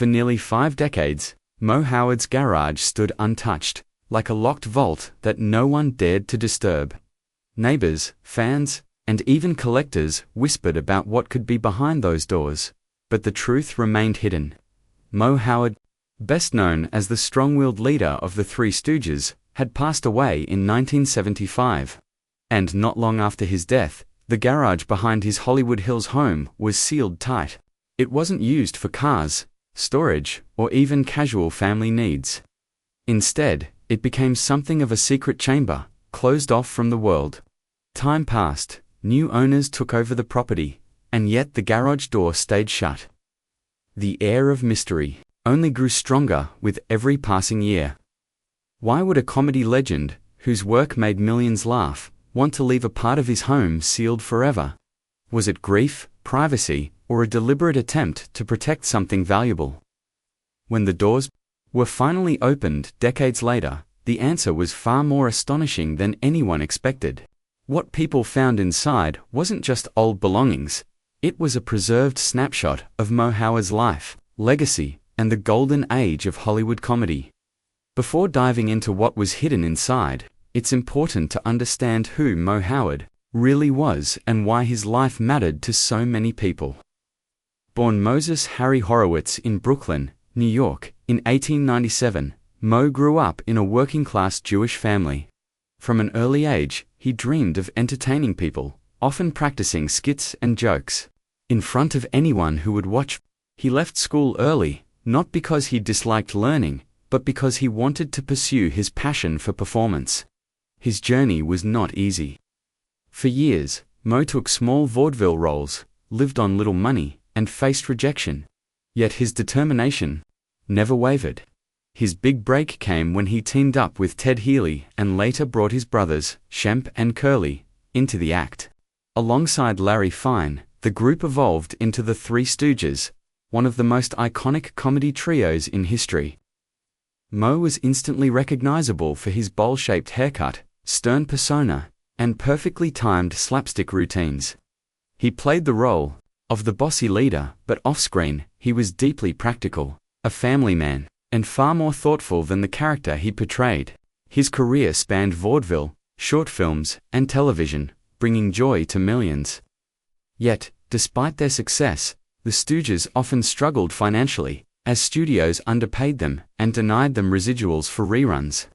For nearly 5 decades, Moe Howard's garage stood untouched, like a locked vault that no one dared to disturb. Neighbors, fans, and even collectors whispered about what could be behind those doors, but the truth remained hidden. Moe Howard, best known as the strong-willed leader of the Three Stooges, had passed away in 1975. And not long after his death, the garage behind his Hollywood Hills home was sealed tight. It wasn't used for cars, storage, or even casual family needs. Instead, it became something of a secret chamber, closed off from the world. Time passed, new owners took over the property, and yet the garage door stayed shut. The air of mystery only grew stronger with every passing year. Why would a comedy legend, whose work made millions laugh, want to leave a part of his home sealed forever? Was it grief, privacy, or a deliberate attempt to protect something valuable? When the doors were finally opened decades later, the answer was far more astonishing than anyone expected. What people found inside wasn't just old belongings, it was a preserved snapshot of Moe Howard's life, legacy, and the golden age of Hollywood comedy. Before diving into what was hidden inside, it's important to understand who Moe Howard really was and why his life mattered to so many people. Born Moses Harry Horowitz in Brooklyn, New York, in 1897, Moe grew up in a working-class Jewish family. From an early age, he dreamed of entertaining people, often practicing skits and jokes in front of anyone who would watch. He left school early, not because he disliked learning, but because he wanted to pursue his passion for performance. His journey was not easy. For years, Moe took small vaudeville roles, lived on little money, and faced rejection. Yet his determination never wavered. His big break came when he teamed up with Ted Healy and later brought his brothers, Shemp and Curly, into the act. Alongside Larry Fine, the group evolved into the Three Stooges, one of the most iconic comedy trios in history. Moe was instantly recognizable for his bowl-shaped haircut, stern persona, and perfectly timed slapstick routines. He played the role of the bossy leader, but off-screen, he was deeply practical, a family man, and far more thoughtful than the character he portrayed. His career spanned vaudeville, short films, and television, bringing joy to millions. Yet, despite their success, the Stooges often struggled financially, as studios underpaid them and denied them residuals for reruns.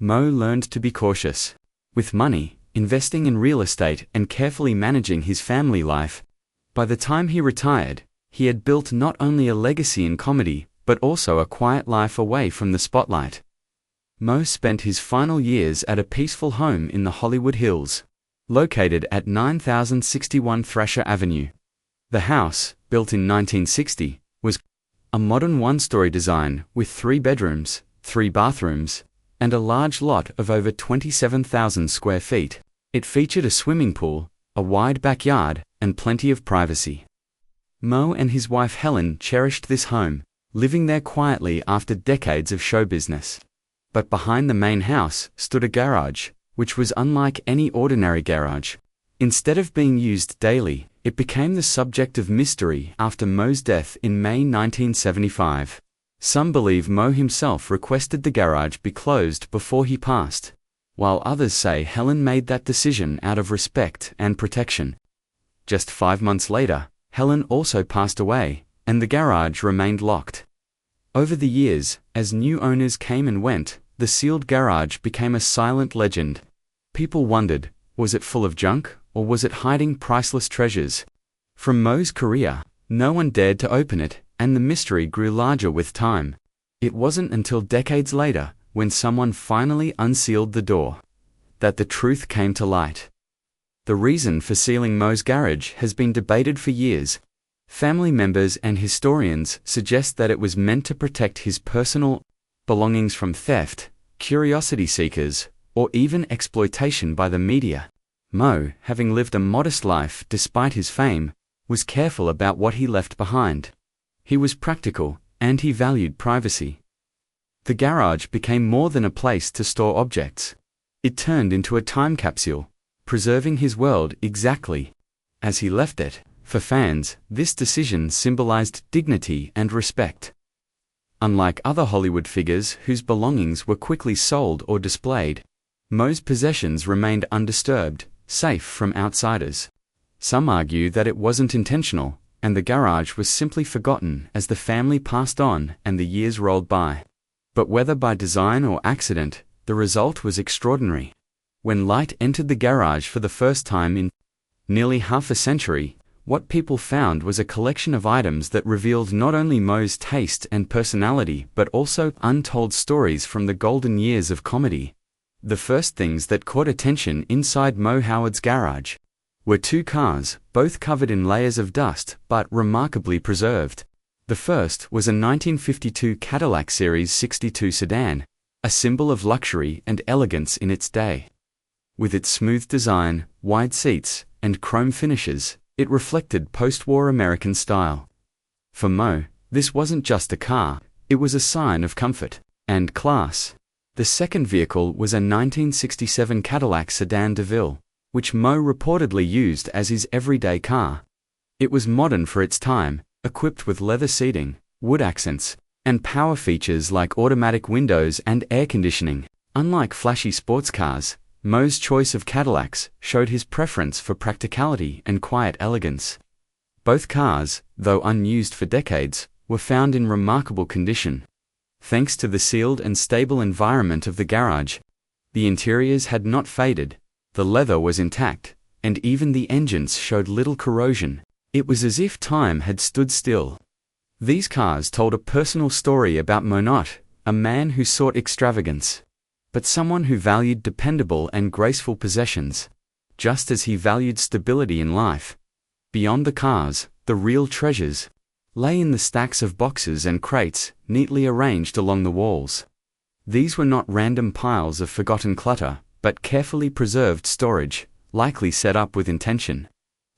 Moe learned to be cautious. With money, investing in real estate and carefully managing his family life, by the time he retired, he had built not only a legacy in comedy, but also a quiet life away from the spotlight. Moe spent his final years at a peaceful home in the Hollywood Hills, located at 9061 Thrasher Avenue. The house, built in 1960, was a modern one-story design with 3 bedrooms, 3 bathrooms, and a large lot of over 27,000 square feet. It featured a swimming pool, a wide backyard, and plenty of privacy. Moe and his wife Helen cherished this home, living there quietly after decades of show business. But behind the main house stood a garage, which was unlike any ordinary garage. Instead of being used daily, it became the subject of mystery after Moe's death in May 1975. Some believe Moe himself requested the garage be closed before he passed, while others say Helen made that decision out of respect and protection. Just 5 months later, Helen also passed away, and the garage remained locked. Over the years, as new owners came and went, the sealed garage became a silent legend. People wondered, was it full of junk, or was it hiding priceless treasures? From Moe's career, no one dared to open it, and the mystery grew larger with time. It wasn't until decades later, when someone finally unsealed the door, that the truth came to light. The reason for sealing Moe's garage has been debated for years. Family members and historians suggest that it was meant to protect his personal belongings from theft, curiosity seekers, or even exploitation by the media. Moe, having lived a modest life despite his fame, was careful about what he left behind. He was practical, and he valued privacy. The garage became more than a place to store objects. It turned into a time capsule, preserving his world exactly as he left it. For fans, this decision symbolized dignity and respect. Unlike other Hollywood figures whose belongings were quickly sold or displayed, Moe's possessions remained undisturbed, safe from outsiders. Some argue that it wasn't intentional, and the garage was simply forgotten as the family passed on and the years rolled by. But whether by design or accident, the result was extraordinary. When light entered the garage for the first time in nearly half a century, what people found was a collection of items that revealed not only Moe's taste and personality but also untold stories from the golden years of comedy. The first things that caught attention inside Moe Howard's garage were two cars, both covered in layers of dust but remarkably preserved. The first was a 1952 Cadillac Series 62 sedan, a symbol of luxury and elegance in its day. With its smooth design, wide seats, and chrome finishes, it reflected post-war American style. For Moe, this wasn't just a car, it was a sign of comfort and class. The second vehicle was a 1967 Cadillac Sedan DeVille, which Moe reportedly used as his everyday car. It was modern for its time, equipped with leather seating, wood accents, and power features like automatic windows and air conditioning. Unlike flashy sports cars, Moe's choice of Cadillacs showed his preference for practicality and quiet elegance. Both cars, though unused for decades, were found in remarkable condition. Thanks to the sealed and stable environment of the garage, the interiors had not faded, the leather was intact, and even the engines showed little corrosion. It was as if time had stood still. These cars told a personal story about Moe, not a man who sought extravagance, but someone who valued dependable and graceful possessions, just as he valued stability in life. Beyond the cars, the real treasures lay in the stacks of boxes and crates neatly arranged along the walls. These were not random piles of forgotten clutter, but carefully preserved storage, likely set up with intention.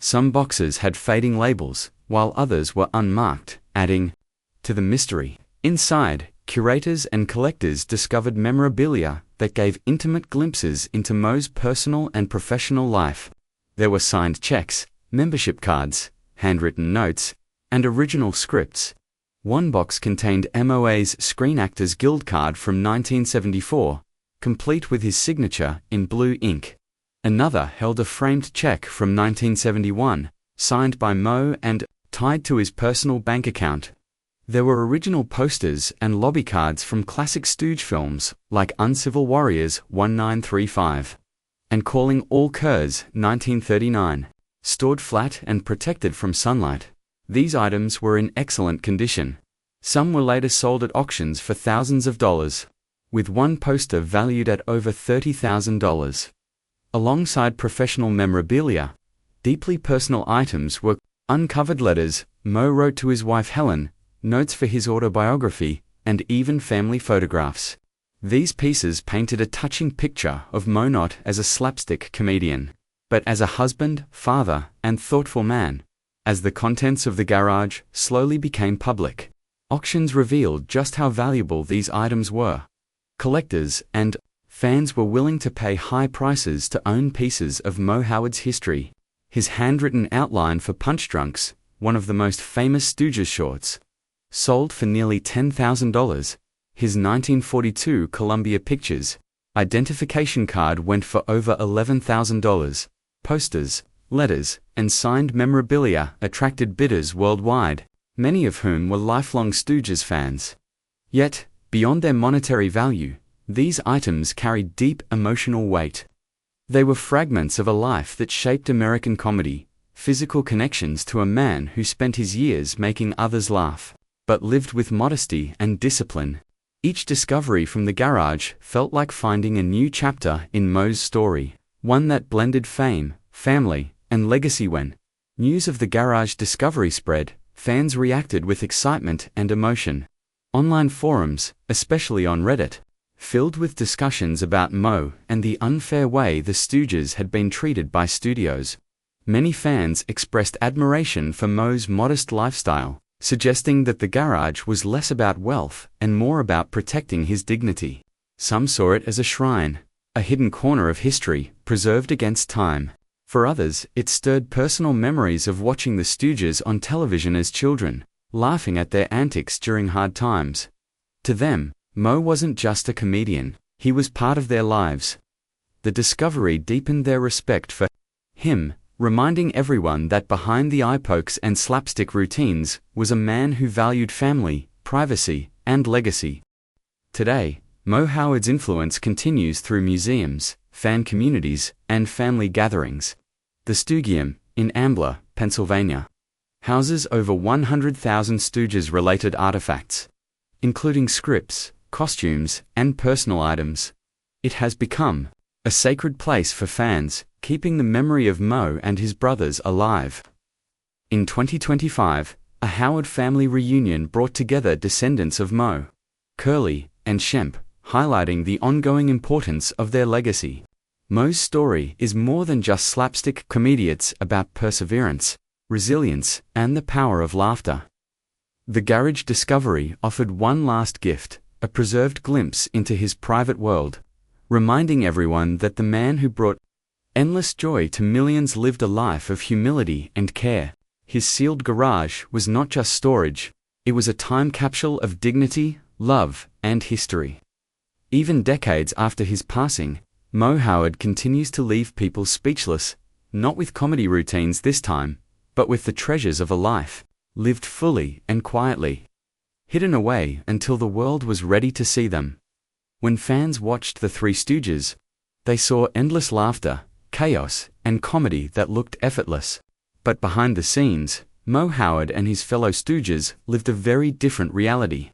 Some boxes had fading labels, while others were unmarked, adding to the mystery. Inside, curators and collectors discovered memorabilia that gave intimate glimpses into Moe's personal and professional life. There were signed checks, membership cards, handwritten notes, and original scripts. One box contained Moe's Screen Actors Guild card from 1974, complete with his signature in blue ink. Another held a framed check from 1971, signed by Moe and tied to his personal bank account. There were original posters and lobby cards from classic Stooge films like Uncivil Warriors 1935 and Calling All Curs 1939, stored flat and protected from sunlight. These items were in excellent condition. Some were later sold at auctions for thousands of dollars, with one poster valued at over $30,000. Alongside professional memorabilia, deeply personal items were uncovered letters Moe wrote to his wife Helen, notes for his autobiography, and even family photographs. These pieces painted a touching picture of Moe not as a slapstick comedian, but as a husband, father, and thoughtful man. As the contents of the garage slowly became public, auctions revealed just how valuable these items were. Collectors and fans were willing to pay high prices to own pieces of Moe Howard's history. His handwritten outline for Punch Drunks, one of the most famous Stooges shorts, sold for nearly $10,000. His 1942 Columbia Pictures identification card went for over $11,000. Posters, letters, and signed memorabilia attracted bidders worldwide, many of whom were lifelong Stooges fans. Yet, beyond their monetary value, these items carried deep emotional weight. They were fragments of a life that shaped American comedy, physical connections to a man who spent his years making others laugh, but lived with modesty and discipline. Each discovery from the garage felt like finding a new chapter in Moe's story, one that blended fame, family, and legacy. When news of the garage discovery spread, fans reacted with excitement and emotion. Online forums, especially on Reddit, filled with discussions about Moe and the unfair way the Stooges had been treated by studios. Many fans expressed admiration for Moe's modest lifestyle, suggesting that the garage was less about wealth and more about protecting his dignity. Some saw it as a shrine, a hidden corner of history, preserved against time. For others, it stirred personal memories of watching the Stooges on television as children, laughing at their antics during hard times. To them, Moe wasn't just a comedian, he was part of their lives. The discovery deepened their respect for him, reminding everyone that behind the eye pokes and slapstick routines was a man who valued family, privacy, and legacy. Today, Moe Howard's influence continues through museums, fan communities, and family gatherings. The Stoogium, in Ambler, Pennsylvania, houses over 100,000 Stooges-related artifacts, including scripts, costumes, and personal items. It has become a sacred place for fans, keeping the memory of Moe and his brothers alive. In 2025, a Howard family reunion brought together descendants of Moe, Curly, and Shemp, highlighting the ongoing importance of their legacy. Moe's story is more than just slapstick comedy. It's about perseverance, resilience, and the power of laughter. The garage discovery offered one last gift, a preserved glimpse into his private world, reminding everyone that the man who brought endless joy to millions lived a life of humility and care. His sealed garage was not just storage, it was a time capsule of dignity, love, and history. Even decades after his passing, Moe Howard continues to leave people speechless, not with comedy routines this time, but with the treasures of a life, lived fully and quietly, hidden away until the world was ready to see them. When fans watched the Three Stooges, they saw endless laughter, chaos, and comedy that looked effortless. But behind the scenes, Moe Howard and his fellow Stooges lived a very different reality.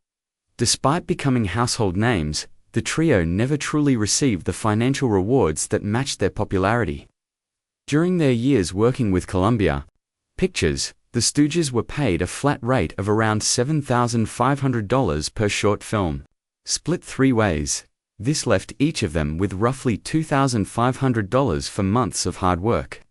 Despite becoming household names, the trio never truly received the financial rewards that matched their popularity. During their years working with Columbia Pictures, the Stooges were paid a flat rate of around $7,500 per short film, split 3 ways. This left each of them with roughly $2,500 for months of hard work.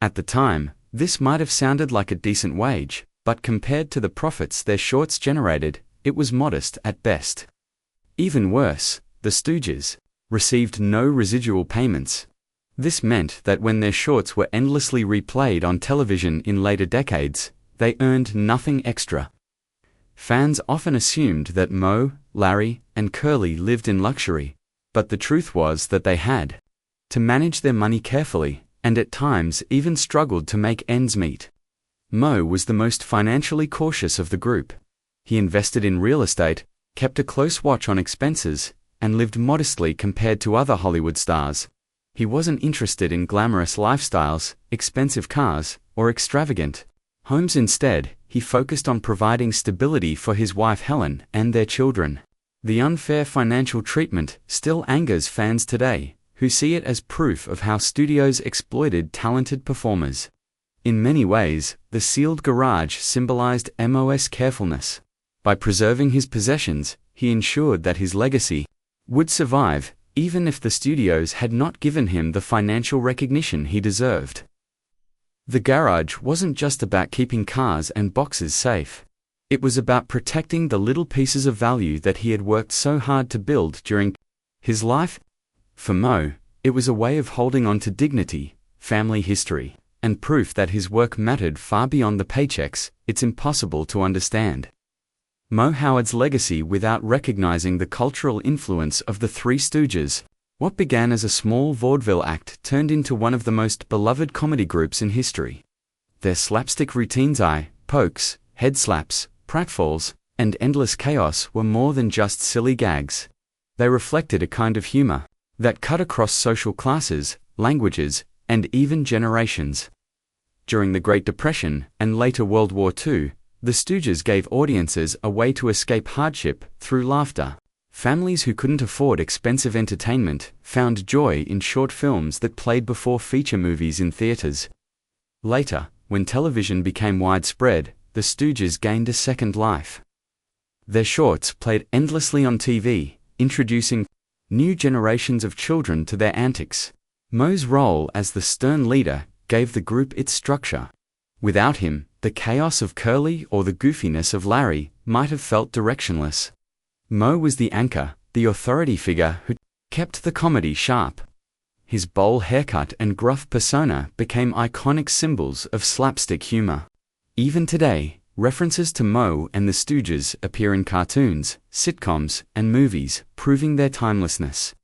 At the time, this might have sounded like a decent wage, but compared to the profits their shorts generated, it was modest at best. Even worse, the Stooges received no residual payments. This meant that when their shorts were endlessly replayed on television in later decades, they earned nothing extra. Fans often assumed that Moe, Larry, and Curly lived in luxury, but the truth was that they had to manage their money carefully, and at times even struggled to make ends meet. Moe was the most financially cautious of the group. He invested in real estate, kept a close watch on expenses, and lived modestly compared to other Hollywood stars. He wasn't interested in glamorous lifestyles, expensive cars, or extravagant homes. Instead, he focused on providing stability for his wife Helen and their children. The unfair financial treatment still angers fans today, who see it as proof of how studios exploited talented performers. In many ways, the sealed garage symbolized Mo's carefulness. By preserving his possessions, he ensured that his legacy would survive, even if the studios had not given him the financial recognition he deserved. The garage wasn't just about keeping cars and boxes safe. It was about protecting the little pieces of value that he had worked so hard to build during his life. For Moe, it was a way of holding on to dignity, family history, and proof that his work mattered far beyond the paychecks. It's impossible to understand Moe Howard's legacy without recognizing the cultural influence of the Three Stooges. What began as a small vaudeville act turned into one of the most beloved comedy groups in history. Their slapstick routines, eye pokes, head slaps, pratfalls, and endless chaos were more than just silly gags. They reflected a kind of humor that cut across social classes, languages, and even generations. During the Great Depression and later World War II, the Stooges gave audiences a way to escape hardship through laughter. Families who couldn't afford expensive entertainment found joy in short films that played before feature movies in theaters. Later, when television became widespread, the Stooges gained a second life. Their shorts played endlessly on TV, introducing new generations of children to their antics. Moe's role as the stern leader gave the group its structure. Without him, the chaos of Curly or the goofiness of Larry might have felt directionless. Moe was the anchor, the authority figure who kept the comedy sharp. His bowl haircut and gruff persona became iconic symbols of slapstick humor. Even today, References to Moe and the Stooges appear in cartoons, sitcoms, and movies, proving their timelessness.